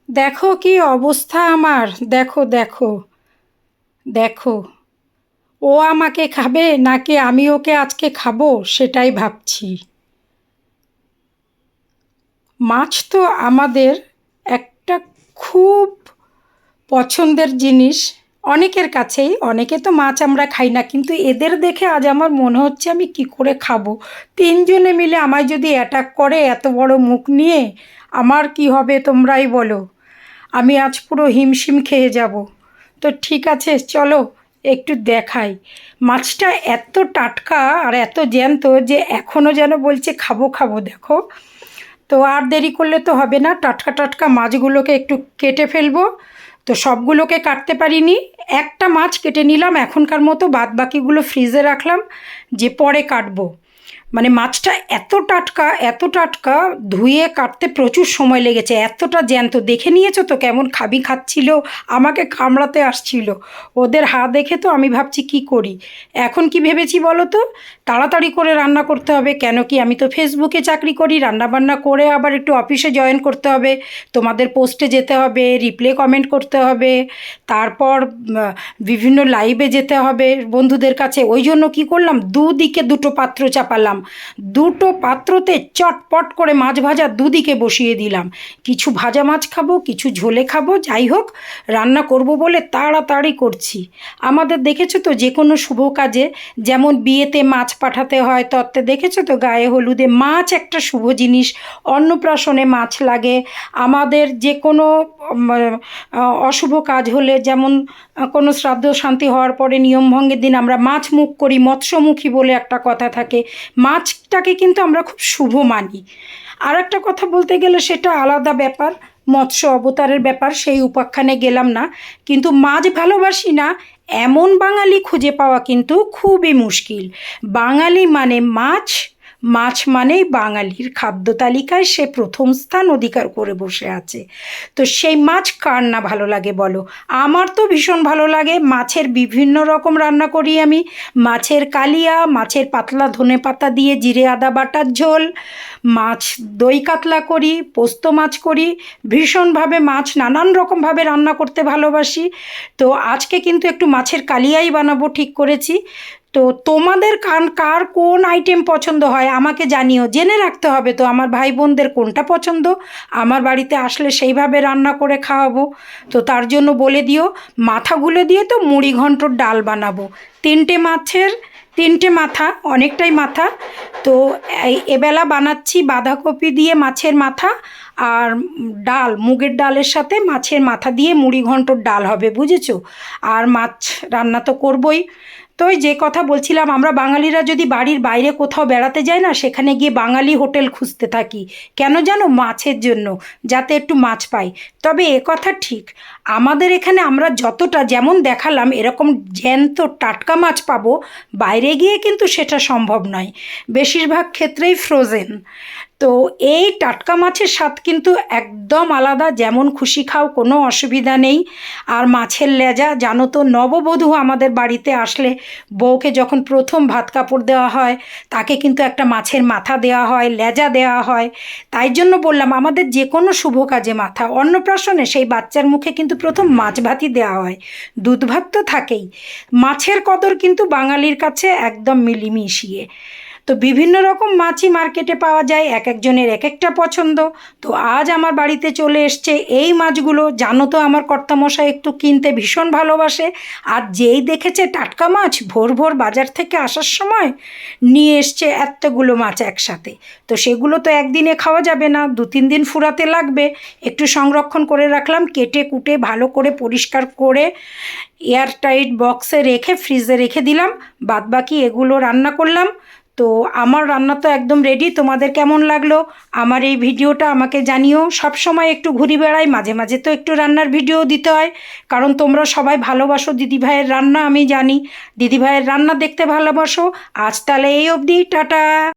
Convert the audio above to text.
দেখো কি অবস্থা আমার। দেখো দেখো দেখো, ও আমাকে খাবে নাকি আমি ওকে আজকে খাবো সেটাই ভাবছি। মাছ তো আমাদের একটা খুব পছন্দের জিনিস। অনেকের কাছেই, অনেকে তো মাছ আমরা খাই না, কিন্তু এদের দেখে আজ আমার মনে হচ্ছে আমি কি করে খাবো। তিনজনে মিলে আমায় যদি অ্যাটাক করে এত বড় মুখ নিয়ে, আমার কি হবে তোমরাই বলো। আমি আজ পুরো হিমশিম খেয়ে যাব। তো ঠিক আছে, চলো একটু দেখাই। মাছটা এত টাটকা আর এত জ্যান্ত যে এখনও যেন বলছে খাবো খাবো। দেখো, তো আর দেরি করলে তো হবে না, টাটকা টাটকা মাছগুলোকে একটু কেটে ফেলবো। তো সবগুলোকে কাটতে পারিনি, একটা মাছ কেটে নিলাম এখনকার মতো, বাদ বাকিগুলো ফ্রিজে রাখলাম যে পরে কাটবো। মানে মাছটা এত টাটকা এত টাটকা, ধুয়ে কাটতে প্রচুর সময় লেগেছে, এতটা জ্যান্ত। দেখে নিয়েছো তো কেমন খাবি খাচ্ছিল, আমাকে কামড়াতে আসছিল। ওদের হাত দেখে তো আমি ভাবছি কি করি। এখন কি ভেবেছি বলো তো, তাড়াতাড়ি করে রান্না করতে হবে। কেন কি, আমি তো ফেসবুকে চাকরি করি, রান্না বান্না করে আবার একটু অফিসে জয়েন করতে হবে, তোমাদের পোস্টে যেতে হবে, রিপ্লে কমেন্ট করতে হবে, তারপর বিভিন্ন লাইভে যেতে হবে বন্ধুদের কাছে। ওই জন্য কী করলাম, দুদিকে দুটো পাত্র চাপালাম, দুটো পাত্রতে চটপট করে মাছ ভাজা দুদিকে বসিয়ে দিলাম। কিছু ভাজা মাছ খাবো, কিছু ঝোলে খাবো, যাই হোক রান্না করব বলে তাড়াতাড়ি করছি। আমাদের দেখেছো তো যে কোনো শুভ কাজে, যেমন বিয়েতে মাছ পাঠাতে হয়, তত্ত্বে দেখেছো তো গায়ে হলুদে মাছ একটা শুভ জিনিস, অন্নপ্রাশনে মাছ লাগে। আমাদের যে কোনো অশুভ কাজ হলে, যেমন কোনো শ্রাদ্ধ শান্তি হওয়ার পরে নিয়মভঙ্গের দিন আমরা মাছ মুখ করি, মৎস্যমুখী বলে একটা কথা থাকে। মাছটাকে কিন্তু আমরা খুব শুভ মানি। আর একটা কথা বলতে গেলে সেটা আলাদা ব্যাপার, মৎস্য অবতারের ব্যাপার, সেই উপাখ্যানে গেলাম না। কিন্তু মাছ ভালোবাসি না এমন বাঙালি খুঁজে পাওয়া কিন্তু খুবই মুশকিল। বাঙালি মানে মাছ, মাছ মানেই বাঙালির খাদ্য তালিকায় সে প্রথম স্থান অধিকার করে বসে আছে। তো সেই মাছ কার না ভালো লাগে বলো। আমার তো ভীষণ ভালো লাগে। মাছের বিভিন্ন রকম রান্না করি আমি। মাছের কালিয়া, মাছের পাতলা ধনেপাতা দিয়ে জিরে আদা বাটার ঝোল, মাছ দই কাতলা করি, পোস্ত মাছ করি। ভীষণভাবে মাছ নানান রকমভাবে রান্না করতে ভালোবাসি। তো আজকে কিন্তু একটু মাছের কালিয়াই বানাবো ঠিক করেছি। তো তোমাদের কার কোন আইটেম পছন্দ হয় আমাকে জানিও, জেনে রাখতে হবে তো আমার ভাই বোনদের কোনটা পছন্দ। আমার বাড়িতে আসলে সেইভাবে রান্না করে খাওয়াবো। তো তার জন্য বলে দিও। মাথাগুলো দিয়ে তো মুড়ি ঘন্টর ডাল বানাবো। তিনটে মাছের তিনটে মাথা, অনেকটাই মাথা। তো এবেলা বানাচ্ছি বাঁধাকপি দিয়ে মাছের মাথা, আর ডাল, মুগের ডালের সাথে মাছের মাথা দিয়ে মুড়ি ঘন্টর ডাল হবে, বুঝেছো। আর মাছ রান্না তো করবই। তো ওই যে কথা বলছিলাম, আমরা বাঙালিরা যদি বাড়ির বাইরে কোথাও বেড়াতে যাই না, সেখানে গিয়ে বাঙালি হোটেল খুঁজতে থাকি। কেন জানো, মাছের জন্য, যাতে একটু মাছ পাই। তবে এ কথা ঠিক, আমাদের এখানে আমরা যতটা যেমন দেখালাম এরকম জ্যান্ত টাটকা মাছ পাবো, বাইরে গিয়ে কিন্তু সেটা সম্ভব নয়। বেশিরভাগ ক্ষেত্রেই ফ্রোজেন। তো এই টাটকা মাছের স্বাদ কিন্তু একদম আলাদা, যেমন খুশি খাও, কোনো অসুবিধা নেই। আর মাছের লেজা জানো তো, নববধূ আমাদের বাড়িতে আসলে বউকে যখন প্রথম ভাত কাপড় দেওয়া হয়, তাকে কিন্তু একটা মাছের মাথা দেওয়া হয়, লেজা দেওয়া হয়। তাই জন্য বললাম, আমাদের যে কোনো শুভ কাজে মাথা, অন্নপ্রাশনে সেই বাচ্চার মুখে কিন্তু প্রথম মাছ ভাতই দেওয়া হয়। দুধ ভাত তো থাকেই। মাছের কদর কিন্তু বাঙালির কাছে একদম মিলিমিশিয়ে। তো বিভিন্ন রকম মাছই মার্কেটে পাওয়া যায়, এক একজনের এক একটা পছন্দ। তো আজ আমার বাড়িতে চলে এসছে এই মাছগুলো। জানো তো আমার কর্তামশাই একটু কিনতে ভীষণ ভালোবাসে। আর যেই দেখেছে টাটকা মাছ, ভোর ভোর বাজার থেকে আসার সময় নিয়ে এসছে এতগুলো মাছ একসাথে। তো সেগুলো তো একদিনে খাওয়া যাবে না, 2-3 দিন ফুরাতে লাগবে। একটু সংরক্ষণ করে রাখলাম, কেটে কুটে ভালো করে পরিষ্কার করে এয়ারটাইট বক্সে রেখে ফ্রিজে রেখে দিলাম। বাদবাকি এগুলো রান্না করলাম। তো আমার রান্না তো একদম রেডি। তোমাদের কেমন লাগলো আমার এই ভিডিওটা আমাকে জানিও। সব সময় একটু ঘুরে বেড়াই, মাঝে মাঝে তো একটু রান্নার ভিডিও দিতে হয়, কারণ তোমরা সবাই ভালোবাসো দিদিভাইয়ের রান্না, আমি জানি দিদিভাইয়ের রান্না দেখতে ভালোবাসো। আজ তাহলে এই অবধি, টাটা।